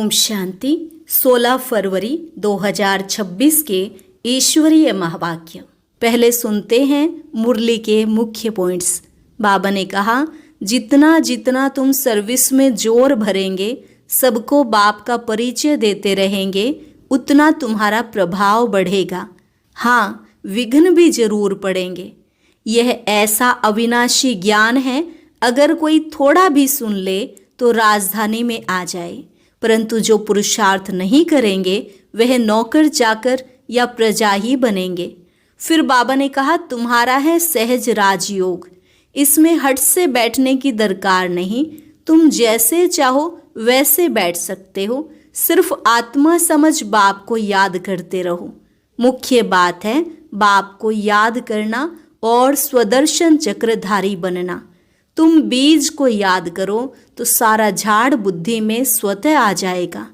ओम शांति। 16 फरवरी 2026 के ईश्वरीय महावाक्य। पहले सुनते हैं मुरली के मुख्य पॉइंट्स। बाबा ने कहा, जितना जितना तुम सर्विस में जोर भरेंगे, सबको बाप का परिचय देते रहेंगे, उतना तुम्हारा प्रभाव बढ़ेगा। हाँ, विघ्न भी जरूर पड़ेंगे। यह ऐसा अविनाशी ज्ञान है, अगर कोई थोड़ा भी सुन ले तो राजधानी में आ जाए, परंतु जो पुरुषार्थ नहीं करेंगे वह नौकर चाकर या प्रजा ही बनेंगे। फिर बाबा ने कहा, तुम्हारा है सहज राजयोग, इसमें हट से बैठने की दरकार नहीं, तुम जैसे चाहो वैसे बैठ सकते हो, सिर्फ आत्मा समझ बाप को याद करते रहो। मुख्य बात है बाप को याद करना और स्वदर्शन चक्रधारी बनना। तुम बीज को याद करो तो सारा झाड़ बुद्धि में स्वतः आ जाएगा।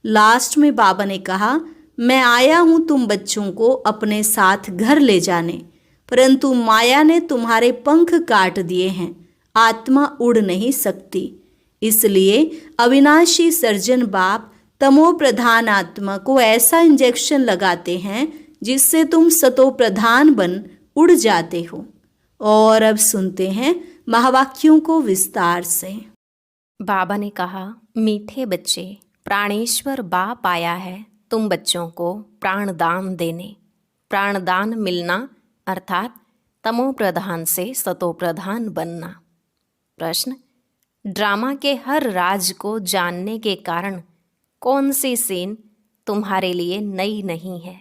लास्ट में बाबा ने कहा, मैं आया हूं तुम बच्चों को अपने साथ घर ले जाने, परंतु माया ने तुम्हारे पंख काट दिए हैं, आत्मा उड़ नहीं सकती। इसलिए अविनाशी सर्जन बाप तमो प्रधान आत्मा को ऐसा इंजेक्शन लगाते हैं जिससे तुम सतो प्रधान बन उड़ जाते हो। और अब सुनते हैं महावाक्यों को विस्तार से। बाबा ने कहा, मीठे बच्चे, प्राणेश्वर बाप आया है तुम बच्चों को प्राणदान देने। प्राणदान मिलना अर्थात तमो प्रधान से सतो प्रधान बनना। प्रश्न, ड्रामा के हर राज को जानने के कारण कौन सी सीन तुम्हारे लिए नई नहीं है?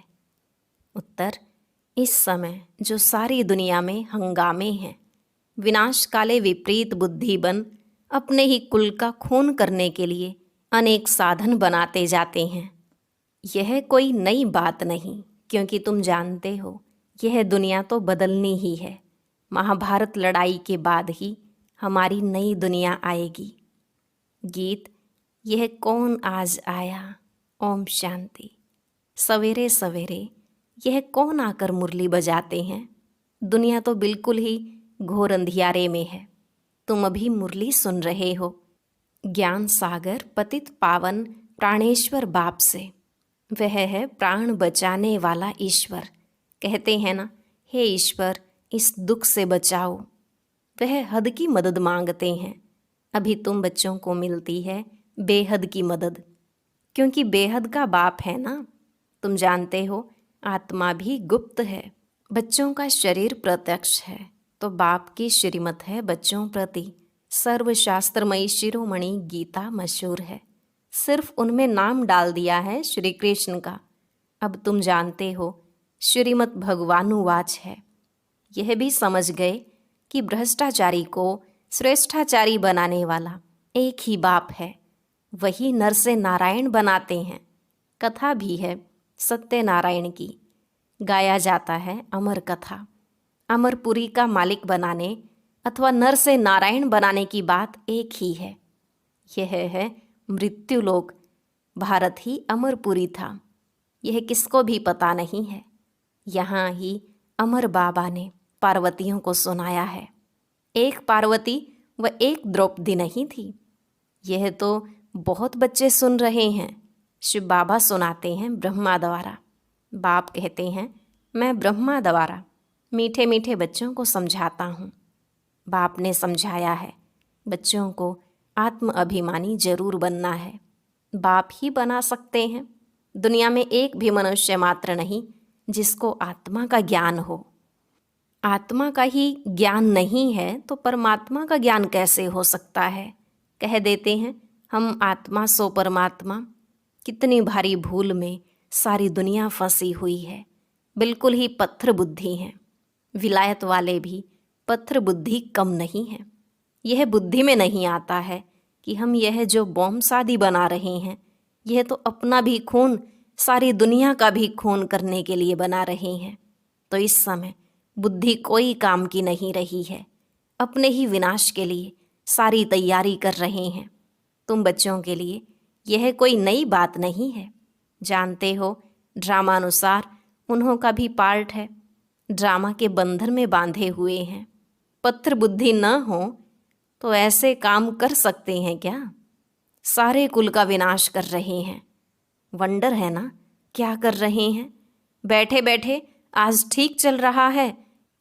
उत्तर, इस समय जो सारी दुनिया में हंगामे हैं, विनाश काले विपरीत बुद्धि बन अपने ही कुल का खून करने के लिए अनेक साधन बनाते जाते हैं। यह कोई नई बात नहीं, क्योंकि तुम जानते हो यह दुनिया तो बदलनी ही है। महाभारत लड़ाई के बाद ही हमारी नई दुनिया आएगी। गीत, यह कौन आज आया, ओम शांति। सवेरे सवेरे यह कौन आकर मुरली बजाते हैं? दुनिया तो बिल्कुल ही घोर अंधियारे में है, तुम अभी मुरली सुन रहे हो। ज्ञान सागर पतित पावन प्राणेश्वर बाप से, वह है प्राण बचाने वाला ईश्वर। कहते हैं ना, हे ईश्वर इस दुख से बचाओ। वह हद की मदद मांगते हैं। अभी तुम बच्चों को मिलती है बेहद की मदद, क्योंकि बेहद का बाप है ना। तुम जानते हो आत्मा भी गुप्त है, बच्चों का शरीर प्रत्यक्ष है, तो बाप की श्रीमत है बच्चों प्रति। सर्वशास्त्रमयी शिरोमणि गीता मशहूर है, सिर्फ उनमें नाम डाल दिया है श्री कृष्ण का। अब तुम जानते हो श्रीमत भगवानुवाच है। यह भी समझ गए कि भ्रष्टाचारी को श्रेष्ठाचारी बनाने वाला एक ही बाप है, वही नर से नारायण बनाते हैं। कथा भी है सत्यनारायण की, गाया जाता है अमर कथा। अमरपुरी का मालिक बनाने अथवा नर से नारायण बनाने की बात एक ही है। यह है मृत्युलोक, भारत ही अमरपुरी था, यह किसको भी पता नहीं है। यहाँ ही अमर बाबा ने पार्वतियों को सुनाया है। एक पार्वती व एक द्रौपदी नहीं थी। यह तो बहुत बच्चे सुन रहे हैं। शिव बाबा सुनाते हैं ब्रह्मा द्वारा। बाप कहते हैं, मैं ब्रह्मा द्वारा मीठे मीठे बच्चों को समझाता हूँ। बाप ने समझाया है बच्चों को आत्म अभिमानी जरूर बनना है। बाप ही बना सकते हैं। दुनिया में एक भी मनुष्य मात्र नहीं जिसको आत्मा का ज्ञान हो। आत्मा का ही ज्ञान नहीं है तो परमात्मा का ज्ञान कैसे हो सकता है? कह देते हैं हम आत्मा सो परमात्मा। कितनी भारी भूल में सारी दुनिया फंसी हुई है। बिल्कुल ही पत्थर बुद्धि हैं। विलायत वाले भी पत्थर बुद्धि कम नहीं है। यह बुद्धि में नहीं आता है कि हम यह जो बॉम्ब शादी बना रहे हैं, यह तो अपना भी खून, सारी दुनिया का भी खून करने के लिए बना रहे हैं। तो इस समय बुद्धि कोई काम की नहीं रही है, अपने ही विनाश के लिए सारी तैयारी कर रहे हैं। तुम बच्चों के लिए यह कोई नई बात नहीं है। जानते हो ड्रामानुसार उन्हों का भी पार्ट है। ड्रामा के बंधन में बांधे हुए हैं। पत्थर बुद्धि न हो तो ऐसे काम कर सकते हैं क्या? सारे कुल का विनाश कर रहे हैं। वंडर है ना, क्या कर रहे हैं। बैठे बैठे आज ठीक चल रहा है,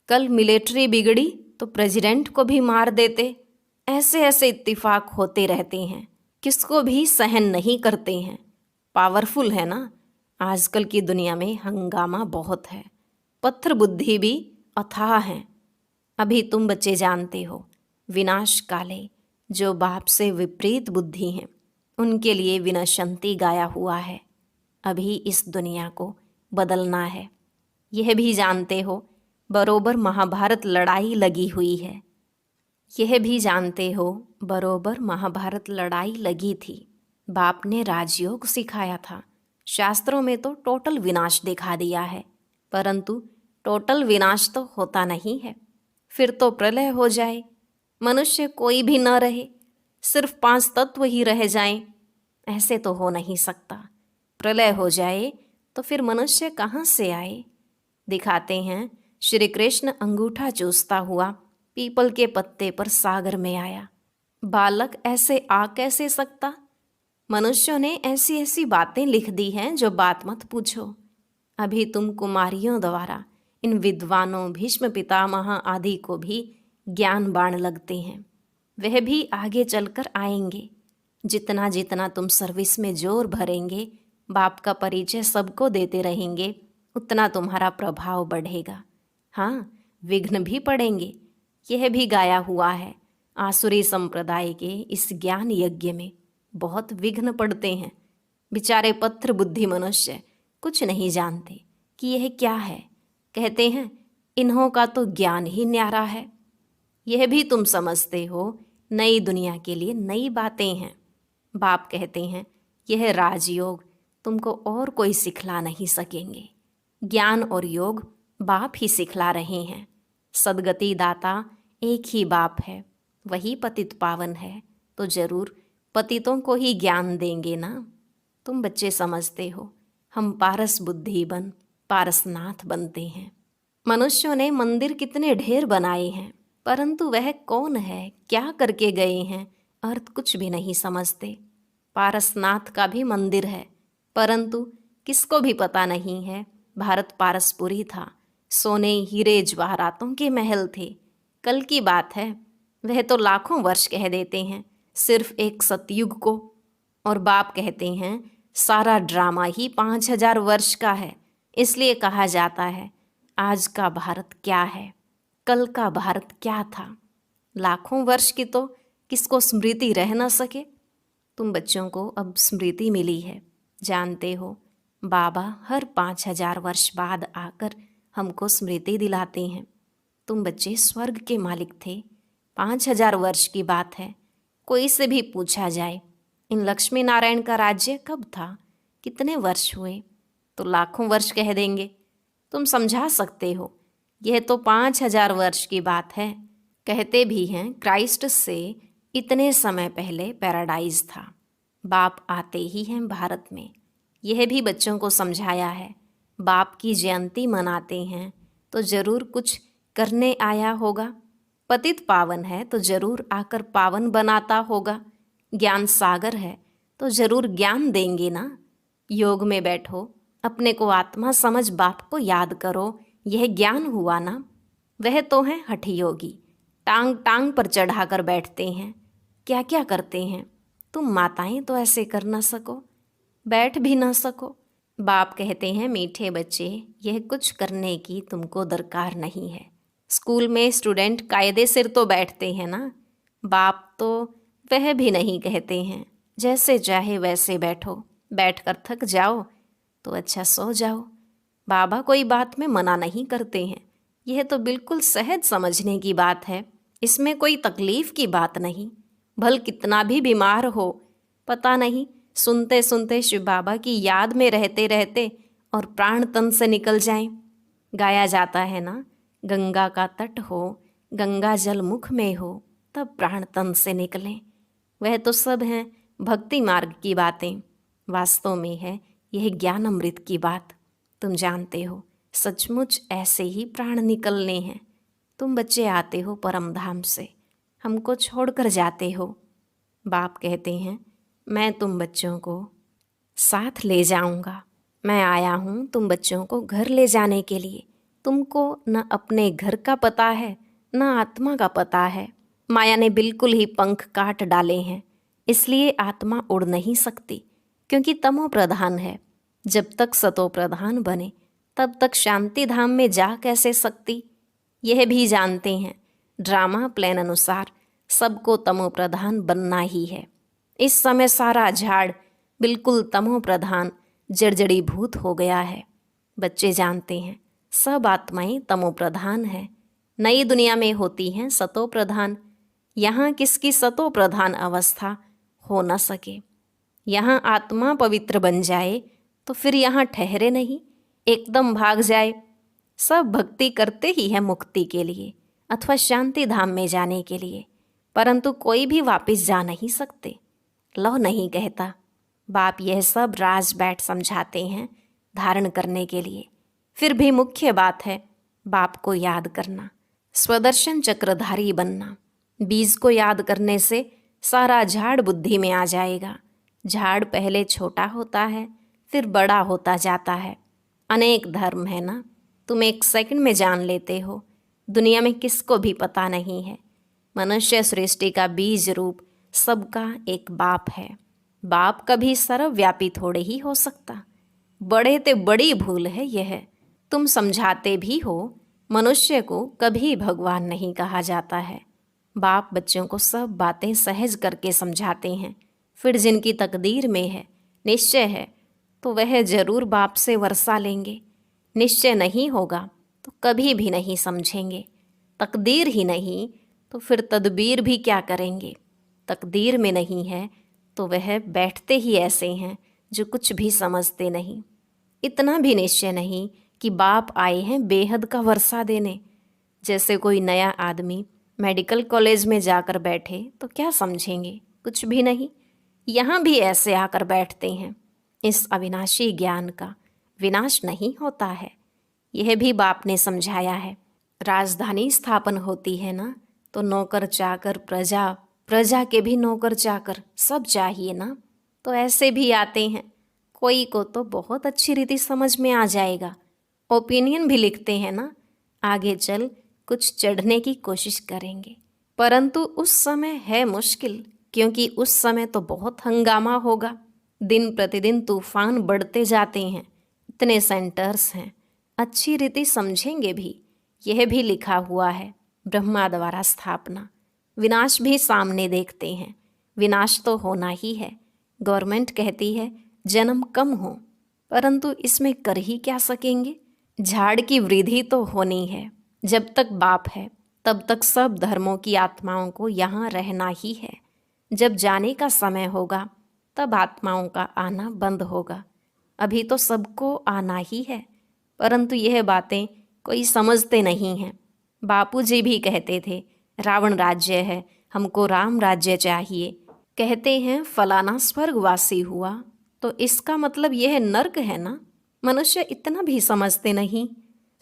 कल मिलिट्री बिगड़ी तो प्रेसिडेंट को भी मार देते। ऐसे ऐसे इत्तेफाक होते रहते हैं, किसको भी सहन नहीं करते हैं। पावरफुल है ना, आजकल की दुनिया में हंगामा बहुत है, पत्थर बुद्धि भी अथाह है। अभी तुम बच्चे जानते हो, विनाश काले जो बाप से विपरीत बुद्धि हैं उनके लिए विनशंति गाया हुआ है। अभी इस दुनिया को बदलना है। यह भी जानते हो, बरोबर महाभारत लड़ाई लगी हुई है। यह भी जानते हो, बरोबर महाभारत लड़ाई लगी थी। बाप ने राजयोग सिखाया था। शास्त्रों में तो टोटल विनाश दिखा दिया है, परंतु टोटल विनाश तो होता नहीं है। फिर तो प्रलय हो जाए, मनुष्य कोई भी न रहे, सिर्फ 5 तत्व ही रह जाएं। ऐसे तो हो नहीं सकता। प्रलय हो जाए तो फिर मनुष्य कहाँ से आए। दिखाते हैं श्री कृष्ण अंगूठा चूसता हुआ पीपल के पत्ते पर सागर में आया। बालक ऐसे आ कैसे सकता। मनुष्यों ने ऐसी ऐसी बातें लिख दी हैं जो बात मत पूछो। अभी तुम कुमारियों द्वारा इन विद्वानों भीष्म पितामह आदि को भी ज्ञान बाण लगते हैं। वह भी आगे चलकर आएंगे। जितना जितना तुम सर्विस में जोर भरेंगे, बाप का परिचय सबको देते रहेंगे, उतना तुम्हारा प्रभाव बढ़ेगा। हाँ, विघ्न भी पड़ेंगे, यह भी गाया हुआ है। आसुरी संप्रदाय के इस ज्ञान यज्ञ में बहुत विघ्न पड़ते हैं। बेचारे पत्थर बुद्धि मनुष्य कुछ नहीं जानते कि यह क्या है। कहते हैं इन्हों का तो ज्ञान ही न्यारा है। यह भी तुम समझते हो, नई दुनिया के लिए नई बातें हैं। बाप कहते हैं यह राजयोग तुमको और कोई सिखला नहीं सकेंगे। ज्ञान और योग बाप ही सिखला रहे हैं। सदगति दाता एक ही बाप है, वही पतित पावन है, तो जरूर पतितों को ही ज्ञान देंगे ना। तुम बच्चे समझते हो, हम पारस बुद्धि बन पारसनाथ बनते हैं। मनुष्यों ने मंदिर कितने ढेर बनाए हैं, परंतु वह कौन है, क्या करके गए हैं, अर्थ कुछ भी नहीं समझते। पारसनाथ का भी मंदिर है, परंतु किसको भी पता नहीं है भारत पारसपुरी था। सोने हीरे जवाहरातों के महल थे। कल की बात है, वह तो लाखों वर्ष कह देते हैं सिर्फ एक सतयुग को, और बाप कहते हैं सारा ड्रामा ही 5000 वर्ष का है। इसलिए कहा जाता है आज का भारत क्या है, कल का भारत क्या था। लाखों वर्ष की तो किसको स्मृति रह न सके। तुम बच्चों को अब स्मृति मिली है। जानते हो, बाबा हर 5000 वर्ष बाद आकर हमको स्मृति दिलाते हैं। तुम बच्चे स्वर्ग के मालिक थे। 5000 वर्ष की बात है। कोई से भी पूछा जाए इन लक्ष्मी नारायण का राज्य कब था, कितने वर्ष हुए, तो लाखों वर्ष कह देंगे। तुम समझा सकते हो, यह तो 5000 वर्ष की बात है। कहते भी हैं क्राइस्ट से इतने समय पहले पैराडाइज था। बाप आते ही हैं भारत में। यह भी बच्चों को समझाया है। बाप की जयंती मनाते हैं तो जरूर कुछ करने आया होगा। पतित पावन है तो जरूर आकर पावन बनाता होगा। ज्ञान सागर है तो जरूर ज्ञान देंगे ना। योग में बैठो, अपने को आत्मा समझ बाप को याद करो, यह ज्ञान हुआ ना। वह तो हैं हठ योगी, टांग टांग पर चढ़ाकर बैठते हैं। क्या क्या करते हैं। तुम माताएं तो ऐसे कर ना सको, बैठ भी ना सको। बाप कहते हैं मीठे बच्चे, यह कुछ करने की तुमको दरकार नहीं है। स्कूल में स्टूडेंट कायदे सिर तो बैठते हैं ना। बाप तो वह भी नहीं कहते हैं, जैसे चाहे वैसे बैठो, बैठकर थक जाओ तो अच्छा सो जाओ। बाबा कोई बात में मना नहीं करते हैं। यह तो बिल्कुल सहज समझने की बात है, इसमें कोई तकलीफ की बात नहीं। भल कितना भी बीमार हो, पता नहीं सुनते सुनते शिव बाबा की याद में रहते रहते और प्राण तन से निकल जाएं। गाया जाता है ना, गंगा का तट हो, गंगा जल मुख में हो, तब प्राण तन से निकलें। वह तो सब हैं भक्ति मार्ग की बातें, वास्तव में है यह ज्ञान अमृत की बात। तुम जानते हो सचमुच ऐसे ही प्राण निकलने हैं। तुम बच्चे आते हो परम धाम से, हमको छोड़कर जाते हो। बाप कहते हैं मैं तुम बच्चों को साथ ले जाऊंगा। मैं आया हूँ तुम बच्चों को घर ले जाने के लिए। तुमको न अपने घर का पता है न आत्मा का पता है। माया ने बिल्कुल ही पंख काट डाले हैं, इसलिए आत्मा उड़ नहीं सकती, क्योंकि तमो प्रधान है। जब तक सतो प्रधान बने तब तक शांति धाम में जा कैसे सकती। यह भी जानते हैं ड्रामा प्लान अनुसार सबको तमो प्रधान बनना ही है। इस समय सारा झाड़ बिल्कुल तमो प्रधान जड़जड़ी भूत हो गया है। बच्चे जानते हैं सब आत्माएं तमो प्रधान है, नई दुनिया में होती हैं सतो प्रधान। यहाँ किसकी सतो प्रधान अवस्था हो न सके। यहाँ आत्मा पवित्र बन जाए तो फिर यहाँ ठहरे नहीं, एकदम भाग जाए। सब भक्ति करते ही है मुक्ति के लिए अथवा शांति धाम में जाने के लिए, परंतु कोई भी वापस जा नहीं सकते। लव नहीं कहता। बाप यह सब राज बैठ समझाते हैं धारण करने के लिए। फिर भी मुख्य बात है बाप को याद करना, स्वदर्शन चक्रधारी बनना। बीज को याद करने से सारा झाड़ बुद्धि में आ जाएगा। झाड़ पहले छोटा होता है फिर बड़ा होता जाता है। अनेक धर्म है ना, तुम एक सेकंड में जान लेते हो। दुनिया में किसको भी पता नहीं है। मनुष्य सृष्टि का बीज रूप सबका एक बाप है। बाप कभी सर्वव्यापी थोड़े ही हो सकता। बड़े ते बड़ी भूल है यह। तुम समझाते भी हो, मनुष्य को कभी भगवान नहीं कहा जाता है। बाप बच्चों को सब बातें सहज करके समझाते हैं। फिर जिनकी तकदीर में है, निश्चय है, तो वह जरूर बाप से वर्षा लेंगे। निश्चय नहीं होगा तो कभी भी नहीं समझेंगे। तकदीर ही नहीं तो फिर तदबीर भी क्या करेंगे। तकदीर में नहीं है तो वह बैठते ही ऐसे हैं जो कुछ भी समझते नहीं। इतना भी निश्चय नहीं कि बाप आए हैं बेहद का वर्षा देने। जैसे कोई नया आदमी मेडिकल कॉलेज में जाकर बैठे तो क्या समझेंगे, कुछ भी नहीं। यहाँ भी ऐसे आकर बैठते हैं। इस अविनाशी ज्ञान का विनाश नहीं होता है, यह भी बाप ने समझाया है। राजधानी स्थापन होती है ना, तो नौकर चाकर प्रजा, प्रजा के भी नौकर चाकर सब चाहिए ना। तो ऐसे भी आते हैं। कोई को तो बहुत अच्छी रीति समझ में आ जाएगा, ओपिनियन भी लिखते हैं ना, आगे चल कुछ चढ़ने की कोशिश करेंगे। परंतु उस समय है मुश्किल, क्योंकि उस समय तो बहुत हंगामा होगा। दिन प्रतिदिन तूफान बढ़ते जाते हैं। इतने सेंटर्स हैं, अच्छी रीति समझेंगे भी। यह भी लिखा हुआ है ब्रह्मा द्वारा स्थापना। विनाश भी सामने देखते हैं। विनाश तो होना ही है। गवर्नमेंट कहती है जन्म कम हो, परंतु इसमें कर ही क्या सकेंगे। झाड़ की वृद्धि तो होनी है। जब तक बाप है तब तक सब धर्मों की आत्माओं को यहाँ रहना ही है। जब जाने का समय होगा तब आत्माओं का आना बंद होगा। अभी तो सबको आना ही है, परंतु यह बातें कोई समझते नहीं हैं। बापूजी भी कहते थे रावण राज्य है, हमको राम राज्य चाहिए। कहते हैं फलाना स्वर्गवासी हुआ तो इसका मतलब यह नर्क है ना। मनुष्य इतना भी समझते नहीं।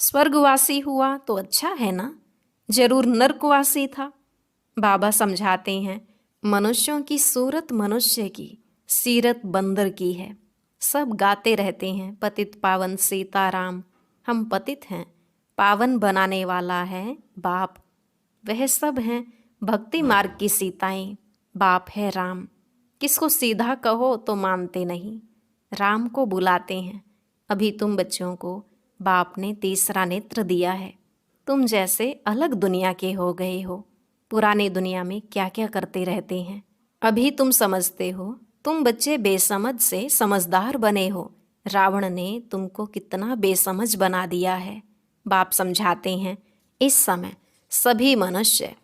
स्वर्गवासी हुआ तो अच्छा है ना, जरूर नर्कवासी था। बाबा समझाते हैं मनुष्यों की सूरत मनुष्य की, सीरत बंदर की है। सब गाते रहते हैं पतित पावन सीताराम। हम पतित हैं, पावन बनाने वाला है बाप। वह सब हैं भक्ति मार्ग की सीताएं। बाप है राम। किसको सीधा कहो तो मानते नहीं, राम को बुलाते हैं। अभी तुम बच्चों को बाप ने तीसरा नेत्र दिया है। तुम जैसे अलग दुनिया के हो गए हो। पुरानी दुनिया में क्या क्या करते रहते हैं। अभी तुम समझते हो। तुम बच्चे बेसमझ से समझदार बने हो। रावण ने तुमको कितना बेसमझ बना दिया है। बाप समझाते हैं इस समय सभी मनुष्य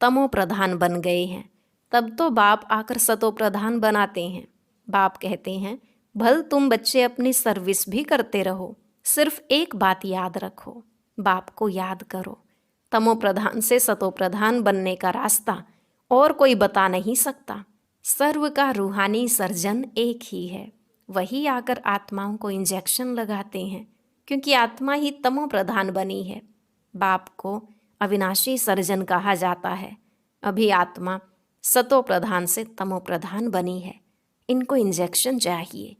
तमो प्रधान बन गए हैं, तब तो बाप आकर सतो प्रधान बनाते हैं। बाप कहते हैं भल तुम बच्चे अपनी सर्विस भी करते रहो, सिर्फ एक बात याद रखो, बाप को याद करो। तमो प्रधान से सतो प्रधान बनने का रास्ता और कोई बता नहीं सकता। सर्व का रूहानी सर्जन एक ही है। वही आकर आत्माओं को इंजेक्शन लगाते हैं, क्योंकि आत्मा ही तमो प्रधान बनी है। बाप को अविनाशी सर्जन कहा जाता है। अभी आत्मा सतो प्रधान से तमो प्रधान बनी है। इनको इंजेक्शन चाहिए।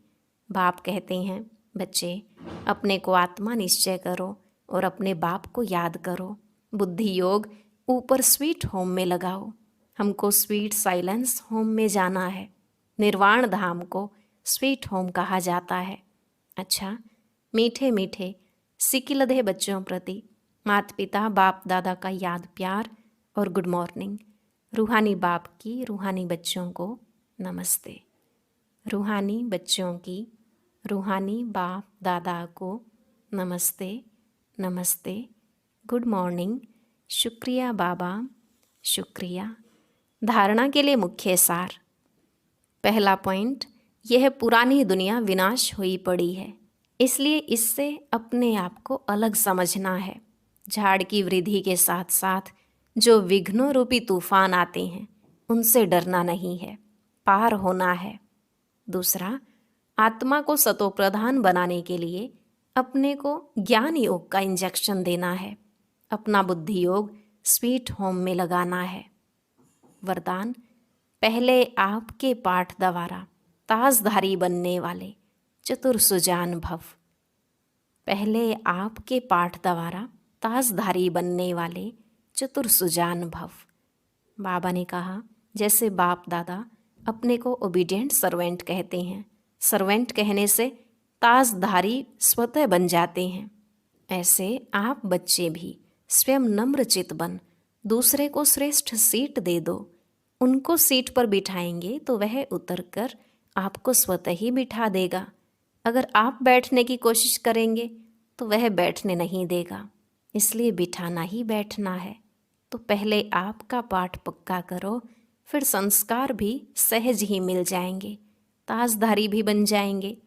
बाप कहते हैं, बच्चे अपने को आत्मा निश्चय करो और अपने बाप को याद करो। बुद्धि योग ऊपर स्वीट होम में लगाओ। हमको स्वीट साइलेंस होम में जाना है। निर्वाण धाम को स्वीट होम कहा जाता है। अच्छा, मीठे मीठे सिकिलधे बच्चों प्रति माता पिता बाप दादा का याद प्यार और गुड मॉर्निंग। रूहानी बाप की रूहानी बच्चों को नमस्ते। रूहानी बच्चों की रूहानी बाप दादा को नमस्ते नमस्ते, गुड मॉर्निंग, शुक्रिया बाबा, शुक्रिया। धारणा के लिए मुख्य सार। पहला पॉइंट, यह पुरानी दुनिया विनाश हुई पड़ी है, इसलिए इससे अपने आप को अलग समझना है। झाड़ की वृद्धि के साथ साथ जो विघ्नों रूपी तूफान आते हैं उनसे डरना नहीं है, पार होना है। दूसरा, आत्मा को सतोप्रधान बनाने के लिए अपने को ज्ञान योग का इंजेक्शन देना है। अपना बुद्धि योग स्वीट होम में लगाना है। वरदान, पहले आपके पाठ द्वारा ताजधारी बनने वाले चतुर सुजान भव। पहले आपके पाठ द्वारा ताजधारी बनने वाले चतुर सुजान भव। बाबा ने कहा, जैसे बाप दादा अपने को ओबीडिएंट सर्वेंट कहते हैं, सर्वेंट कहने से ताजधारी स्वतः बन जाते हैं, ऐसे आप बच्चे भी स्वयं नम्रचित बन दूसरे को श्रेष्ठ सीट दे दो। उनको सीट पर बिठाएंगे तो वह उतरकर आपको स्वतः ही बिठा देगा। अगर आप बैठने की कोशिश करेंगे तो वह बैठने नहीं देगा, इसलिए बिठाना ही बैठना है। तो पहले आपका पाठ पक्का करो, फिर संस्कार भी सहज ही मिल जाएंगे, ताजधारी भी बन जाएंगे।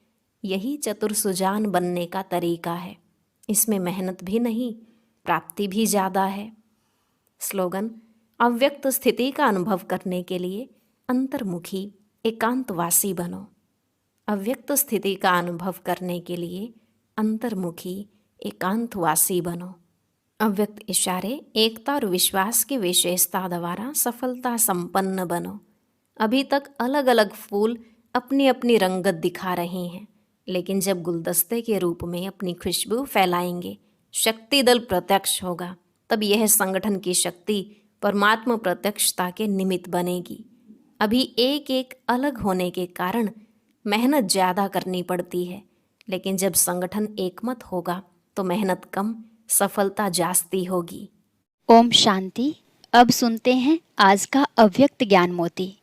यही चतुर सुजान बनने का तरीका है। इसमें मेहनत भी नहीं, प्राप्ति भी ज़्यादा है। स्लोगन, अव्यक्त स्थिति का अनुभव करने के लिए अंतर्मुखी एकांतवासी बनो। अव्यक्त स्थिति का अनुभव करने के लिए अंतर्मुखी एकांतवासी बनो। अव्यक्त इशारे एकता और विश्वास की विशेषता द्वारा सफलता संपन्न बनो। अभी तक अलग अलग फूल अपनी अपनी रंगत दिखा रहे हैं, लेकिन जब गुलदस्ते के रूप में अपनी खुशबू फैलाएंगे, शक्ति दल प्रत्यक्ष होगा, तब यह संगठन की शक्ति परमात्मा प्रत्यक्षता के निमित्त बनेगी। अभी एक एक अलग होने के कारण मेहनत ज़्यादा करनी पड़ती है, लेकिन जब संगठन एकमत होगा तो मेहनत कम, सफलता जास्ती होगी। ओम शांति। अब सुनते हैं आज का अव्यक्त ज्ञान मोती।